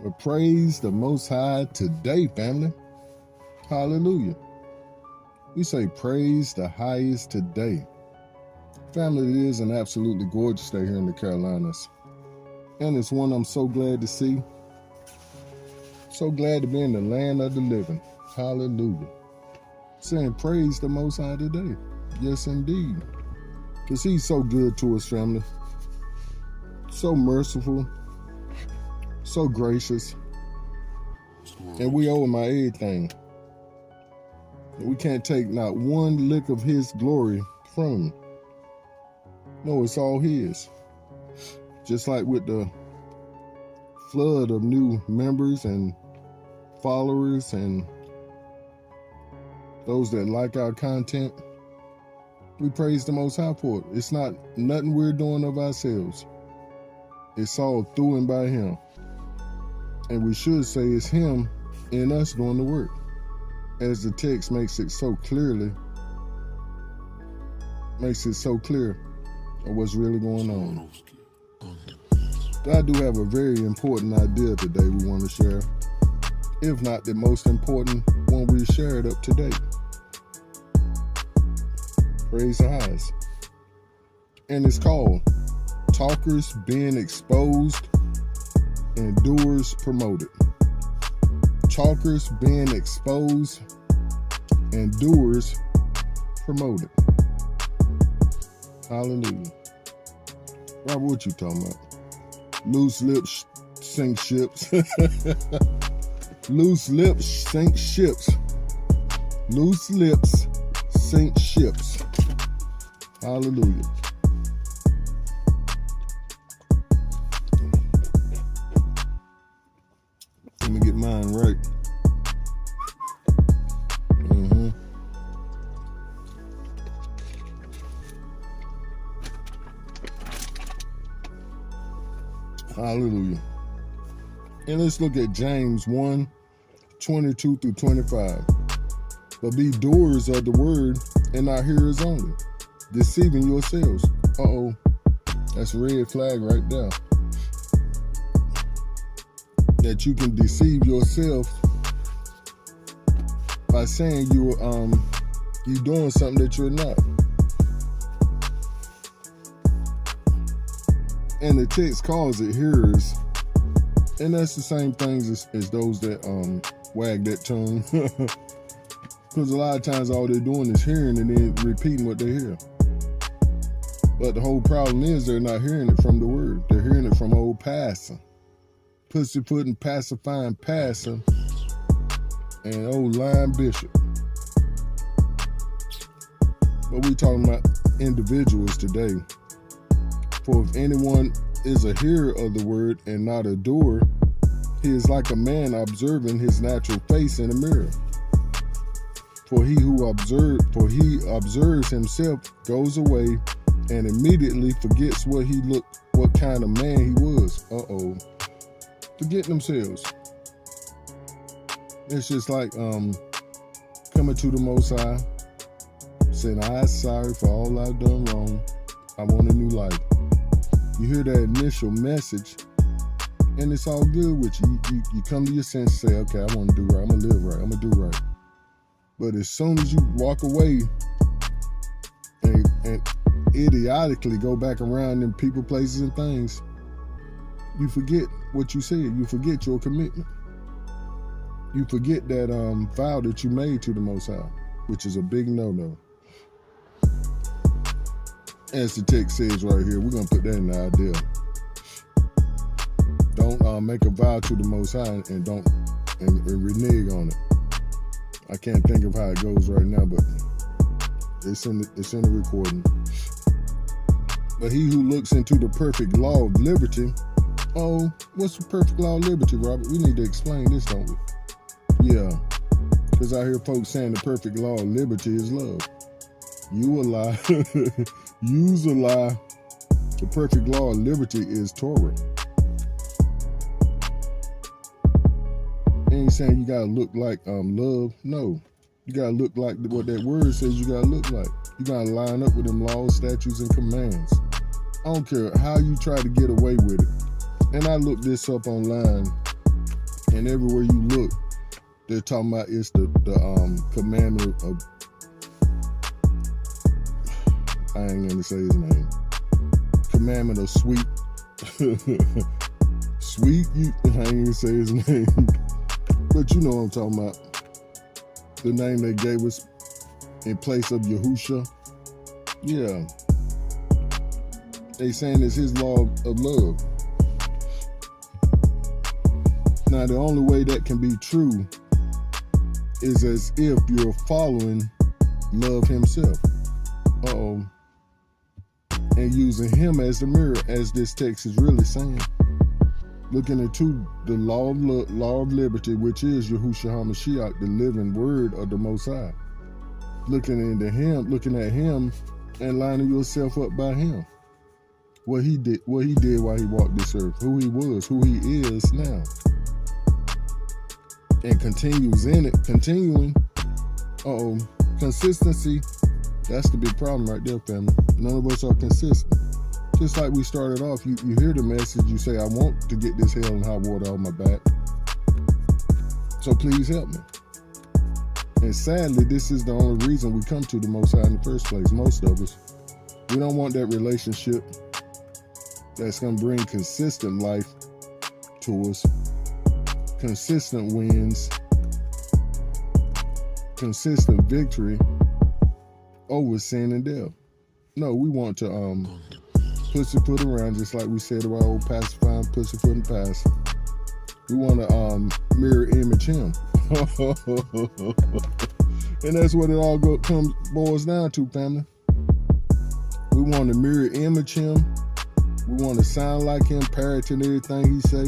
Well, praise the Most High today, family. Hallelujah. We say praise the highest today. Family, it is an absolutely gorgeous day here in the Carolinas. And it's one I'm so glad to see. So glad to be in the land of the living. Hallelujah. Saying praise the Most High today. Yes, indeed. Because he's so good to us, family. So merciful. So gracious. And we owe him our everything. We can't take not one lick of his glory from him. No, it's all his. Just like with the flood of new members and followers and those that like our content, we praise the Most High for it. It's not nothing we're doing of ourselves. It's all through and by him. And we should say it's him in us doing the work. As the text makes it so clear of what's really going on. But I do have a very important idea today we want to share. If not the most important one we shared up to date. Praise the highest. And it's called Talkers Being Exposed and Doers Promoted. Talkers being exposed and doers promoted. Hallelujah. Robert, what you talking about? Loose lips sink ships. Loose lips sink ships. Loose lips sink ships. Hallelujah. Let me get mine right. Hallelujah. And let's look at James 1:22 through 25. But be doers of the word and not hearers only, deceiving yourselves. Uh-oh. That's a red flag right there. That you can deceive yourself by saying you're doing something that you're not. And the text calls it hearers. And that's the same things as those that wag that tongue. Because a lot of times all they're doing is hearing and then repeating what they hear. But the whole problem is they're not hearing it from the word. They're hearing it from old pastor. Pussyfooting, pacifying pastor and old lying bishop. But we talking about individuals today. For if anyone is a hearer of the word and not a doer, he is like a man observing his natural face in a mirror. For he observes himself, goes away, and immediately forgets what kind of man he was. Uh-oh. Forgetting themselves. It's just like coming to the Most High, saying, I'm sorry for all I've done wrong. I want a new life. You hear that initial message, and it's all good with you. You come to your senses and say, okay, I want to do right. I'm going to live right. I'm going to do right. But as soon as you walk away and idiotically go back around in people, places, and things, you forget what you said. You forget your commitment. You forget that vow that you made to the Most High, which is a big no-no. As the text says right here, we're going to put that in the idea. Don't make a vow to the Most High and don't renege on it. I can't think of how it goes right now, but it's in the recording. But he who looks into the perfect law of liberty. Oh, what's the perfect law of liberty, Robert? We need to explain this, don't we? Yeah, because I hear folks saying the perfect law of liberty is love. You a lie. You's a lie. The perfect law of liberty is Torah. Ain't saying you gotta look like love. No, you gotta look like what that word says you gotta look like. You gotta line up with them laws, statutes, and commands. I don't care how you try to get away with it. And I looked this up online And everywhere you look, they're talking about it's the commandment of, I ain't gonna say his name, commandment of sweet, sweet, I ain't gonna say his name, but you know what I'm talking about. The name they gave us in place of Yahusha. Yeah. They saying it's his law of love. Now, the only way that can be true is as if you're following love himself. And using him as the mirror, as this text is really saying. Looking into the law of liberty, which is Yahushua HaMashiach, the living word of the Most High. Looking into him, looking at him, and lining yourself up by him. What he did while he walked this earth, who he was, who he is now. And continuing. Consistency, that's the big problem right there, family. None of us are consistent. Just like we started off, you hear the message, you say, I want to get this hell and high water on my back. So please help me. And sadly, this is the only reason we come to the Most High in the first place, most of us. We don't want that relationship that's going to bring consistent life to us, consistent wins, consistent victory over sin and death. No, we want to pussyfoot around, just like we said about old pacifying pussyfoot and pass. We want to mirror image him. And that's what it all boils down to, family. We want to mirror image him. We want to sound like him, parroting everything he say.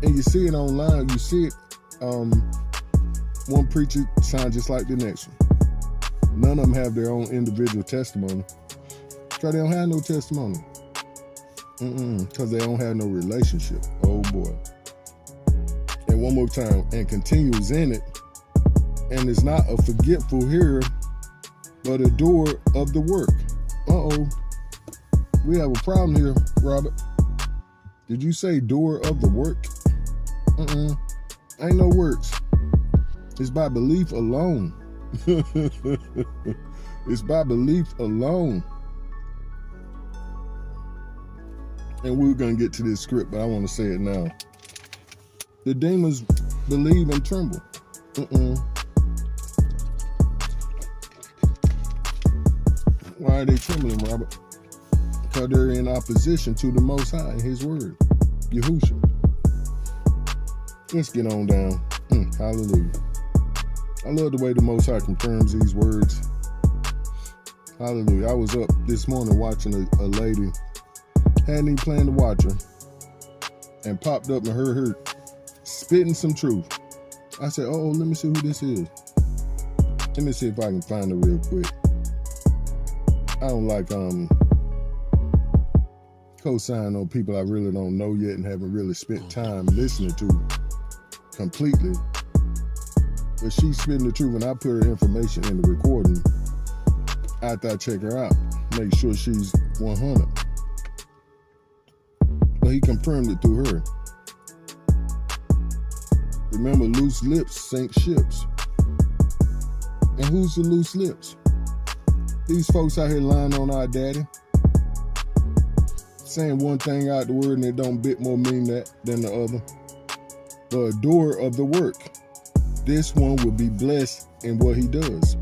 And you see it online. You see it. One preacher sounds just like the next one. None of them have their own individual testimony. Because they don't have no testimony. Because they don't have no relationship. Oh boy. And one more time. And continues in it. And is not a forgetful hearer, but a doer of the work. We have a problem here, Robert. Did you say doer of the work? Ain't no works. It's by belief alone. It's by belief alone. And we're going to get to this script, but I want to say it now. The demons believe and tremble. Why are they trembling, Robert? Because they're in opposition to the Most High and his word, Yahushua. Let's get on down. Hallelujah. I love the way the Most High confirms these words. Hallelujah. I was up this morning watching a lady, hadn't even planned to watch her, and popped up and heard her spitting some truth. I said, let me see who this is. Let me see if I can find her real quick. I don't like co-sign on people I really don't know yet and haven't really spent time listening to completely. But she's spitting the truth, and I put her information in the recording after I check her out, make sure she's 100. But he confirmed it through her. Remember, loose lips sink ships. And who's the loose lips? These folks out here lying on our daddy, saying one thing out the word and it don't bit more mean that than the other. But a doer of the work, this one will be blessed in what he does.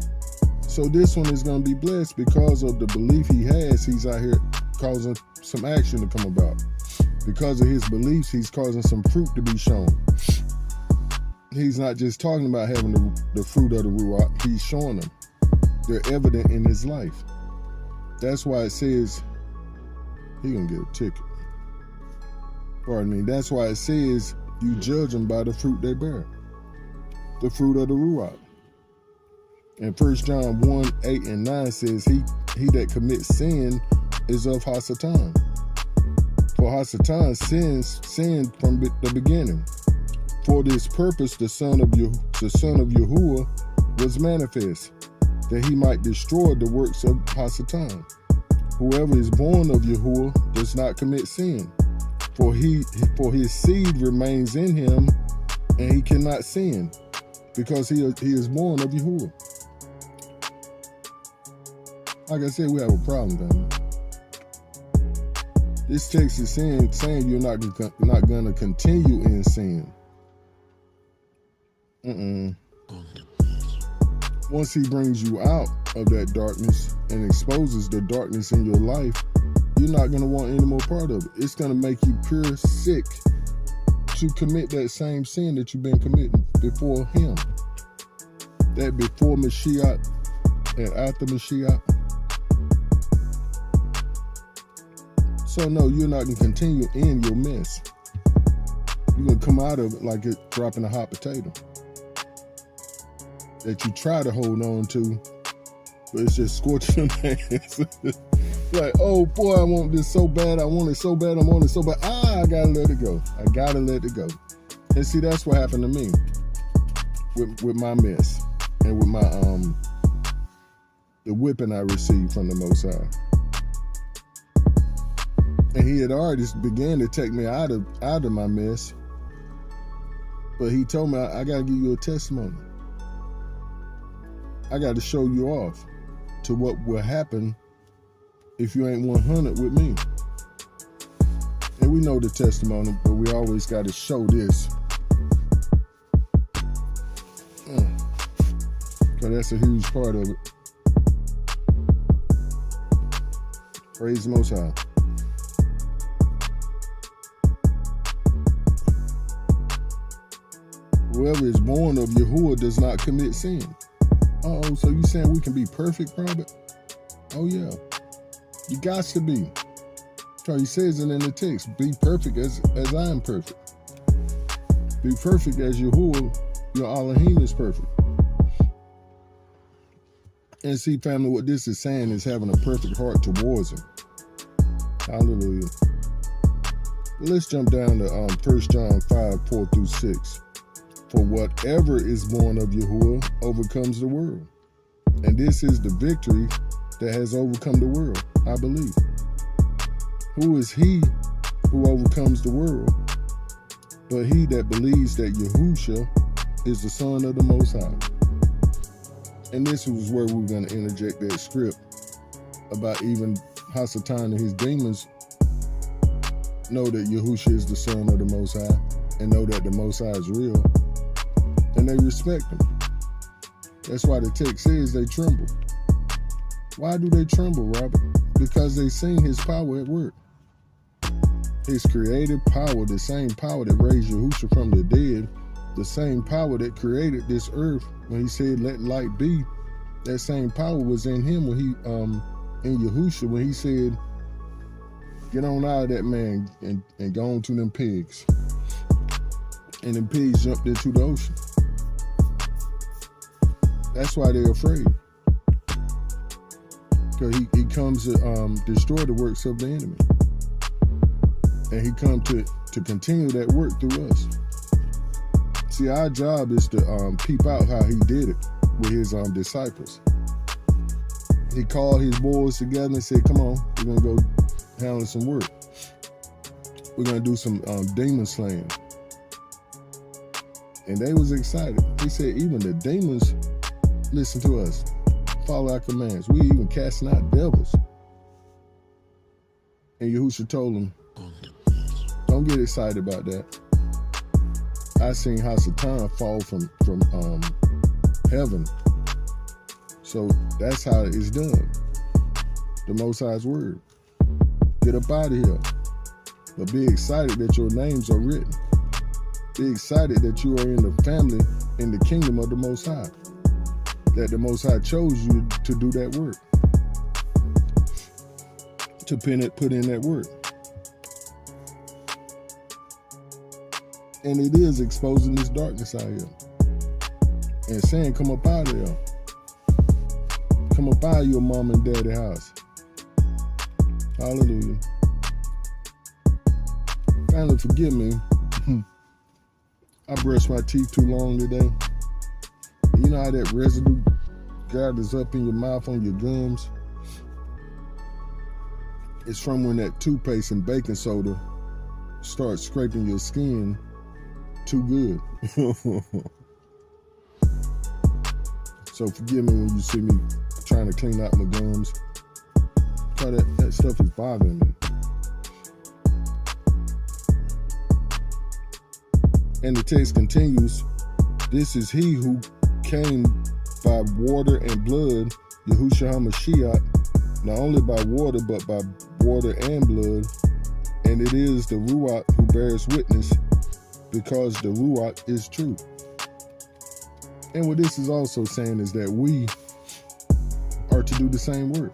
So this one is going to be blessed because of the belief he has. He's out here causing some action to come about. Because of his beliefs, he's causing some fruit to be shown. He's not just talking about having the fruit of the Ruach, he's showing them. They're evident in his life. That's why it says he gonna get a ticket. Pardon me. That's why it says you judge them by the fruit they bear. The fruit of the Ruach. And 1 John 1:8-9 says he that commits sin is of Hasatan. For Hasatan sinned from the beginning. For this purpose the son of Yahuwah was manifest, that he might destroy the works of Hasatan. Whoever is born of Yahuwah does not commit sin, for his seed remains in him, And he cannot sin because he is born of Yahuwah. Like I said, we have a problem, family. This text is saying you're not going to continue in sin. Once he brings you out of that darkness and exposes the darkness in your life, you're not going to want any more part of it. It's going to make you pure sick to commit that same sin that you've been committing before him. That before Mashiach and after Mashiach. So no, you're not going to continue in your mess. You're going to come out of it like it's dropping a hot potato that you try to hold on to, but it's just scorching your hands. Like, oh boy, I want this so bad. I want it so bad. I want it so bad. I gotta let it go. I gotta let it go. And see, that's what happened to me with my mess and with my the whipping I received from the Most High. And he had already began to take me out of my mess. But he told me, I got to give you a testimony. I got to show you off to what will happen if you ain't 100 with me. And we know the testimony, but we always got to show this. Because that's a huge part of it. Praise the Most High. Whoever is born of Yahuwah does not commit sin. Uh-oh, so you saying we can be perfect, Robert? Oh yeah. You got to be. Because he says it in the text, be perfect as I am perfect. Be perfect as Yahuwah, your Elohim, is perfect. And see, family, what this is saying is having a perfect heart towards him. Hallelujah. Let's jump down to 1 John 5, 4 through 6. For whatever is born of Yahuwah overcomes the world. And this is the victory that has overcome the world, I believe. Who is he who overcomes the world? But he that believes that Yahusha is the Son of the Most High. And this was where we were going to interject that script about even Hasatan and his demons know that Yahusha is the Son of the Most High and know that the Most High is real. And they respect him. That's why the text says they tremble. Why do they tremble, Robert? Because they seen his power at work. His creative power, the same power that raised Yahushua from the dead, the same power that created this earth when he said, let light be, that same power was in him when he, in Yahushua, when he said, get on out of that man and go on to them pigs. And them pigs jumped into the ocean. That's why they're afraid. Because he comes to destroy the works of the enemy. And he comes to continue that work through us. See, our job is to peep out how he did it with his disciples. He called his boys together and said, come on, we're going to go handle some work. We're going to do some demon slaying. And they was excited. He said, even the demons listen to us, follow our commands. We even casting out devils. And Yahushua told them, don't get excited about that. I seen how Satan fall from heaven. So that's how it's done. The Most High's word. Get up out of here. But be excited that your names are written. Be excited that you are in the family, in the kingdom of the Most High. That the Most High chose you to do that work. To put in that work. And it is exposing this darkness out here. And saying, come up out of there. Come up out of your mom and daddy house. Hallelujah. Finally, forgive me. I brushed my teeth too long today. You know how that residue gathers up in your mouth on your gums? It's from when that toothpaste and baking soda starts scraping your skin too good. So forgive me when you see me trying to clean out my gums. That stuff is bothering me. And the text continues, this is he who came by water and blood, Yahushua HaMashiach, not only by water, but by water and blood. And it is the Ruach who bears witness, because the Ruach is true. And what this is also saying is that we are to do the same work.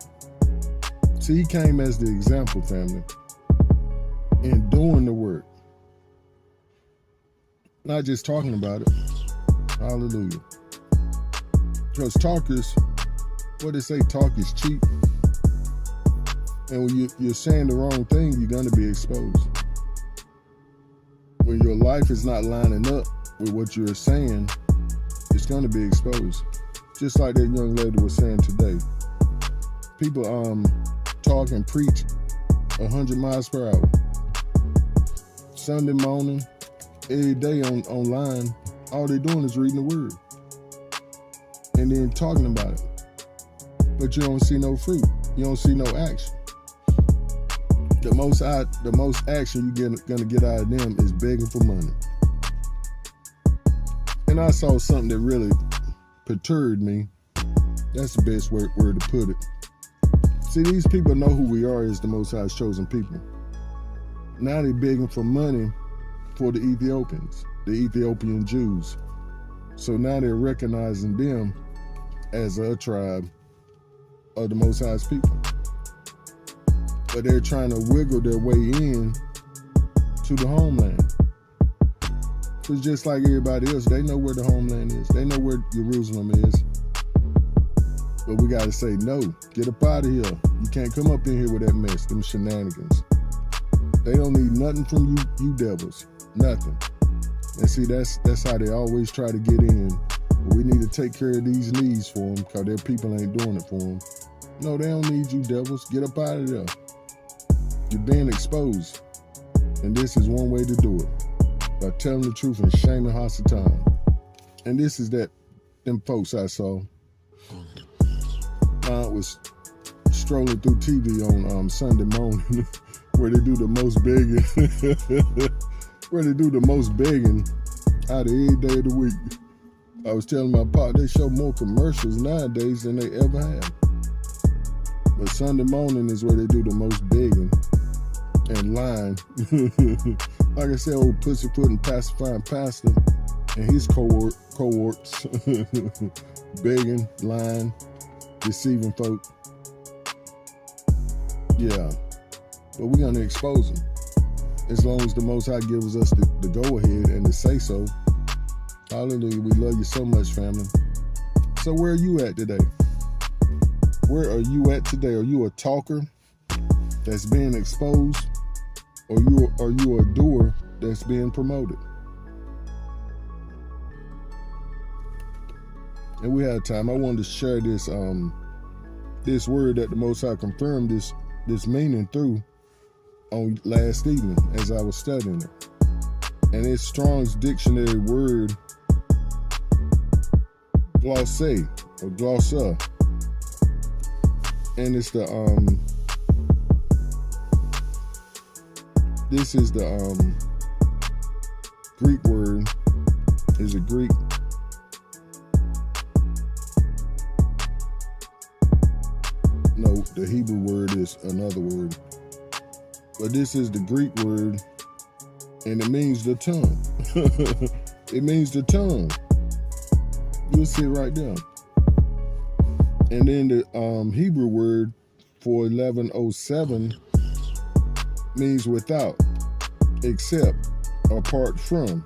See, he came as the example, family, in doing the work. Not just talking about it. Hallelujah. Because talkers, what they say, talk is cheap. And when you're saying the wrong thing, you're going to be exposed. When your life is not lining up with what you're saying, it's going to be exposed. Just like that young lady was saying today. People talk and preach 100 miles per hour. Sunday morning, every day online, all they're doing is reading the word. And then talking about it. But you don't see no fruit. You don't see no action. The most action you're gonna get out of them is begging for money. And I saw something that really perturbed me. That's the best word to put it. See, these people know who we are as the Most High's chosen people. Now they're begging for money for the Ethiopians, the Ethiopian Jews. So now they're recognizing them as a tribe of the Most High's people. But they're trying to wiggle their way in to the homeland. Because just like everybody else, they know where the homeland is. They know where Jerusalem is. But we got to say, no, get up out of here. You can't come up in here with that mess, them shenanigans. They don't need nothing from you devils. Nothing. And see, that's how they always try to get in. But we need to take care of these needs for them, because their people ain't doing it for them. No, they don't need you devils. Get up out of there. You're being exposed. And this is one way to do it. By telling the truth and shaming Hasatan. And this is them folks I saw. I was strolling through TV on Sunday morning where they do the most begging. Where they do the most begging out of every day of the week. I was telling my partner, they show more commercials nowadays than they ever have. But Sunday morning is where they do the most begging and lying. Like I said, old pussyfoot and pacifying pastor and his cohorts begging, lying, deceiving folk. Yeah, but we're going to expose them. As long as the Most High gives us the go-ahead and the say-so. Hallelujah. We love you so much, family. So where are you at today? Where are you at today? Are you a talker that's being exposed? Or are you a doer that's being promoted? And we had time. I wanted to share this this word that the Most High confirmed this meaning through on last evening as I was studying it. And it's Strong's Dictionary word glossé or glossa. And it's this is the Greek word. Is it Greek? No, the Hebrew word is another word. But this is the Greek word, and it means the tongue. It means the tongue. You'll see it right there. And then the Hebrew word for 1107 means without, except, apart from.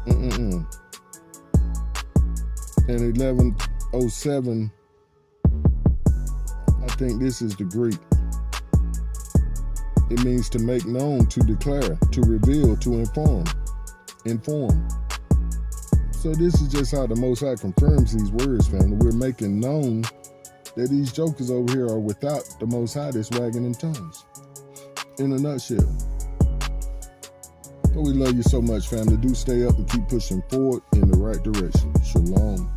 And 1107, I think this is the Greek. It means to make known, to declare, to reveal, to inform. So this is just how the Most High confirms these words, family. We're making known that these jokers over here are without the Most High that's wagging in tongues. In a nutshell. But we love you so much, family. Do stay up and keep pushing forward in the right direction. Shalom.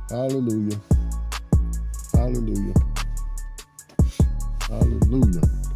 Hallelujah. Hallelujah. Hallelujah.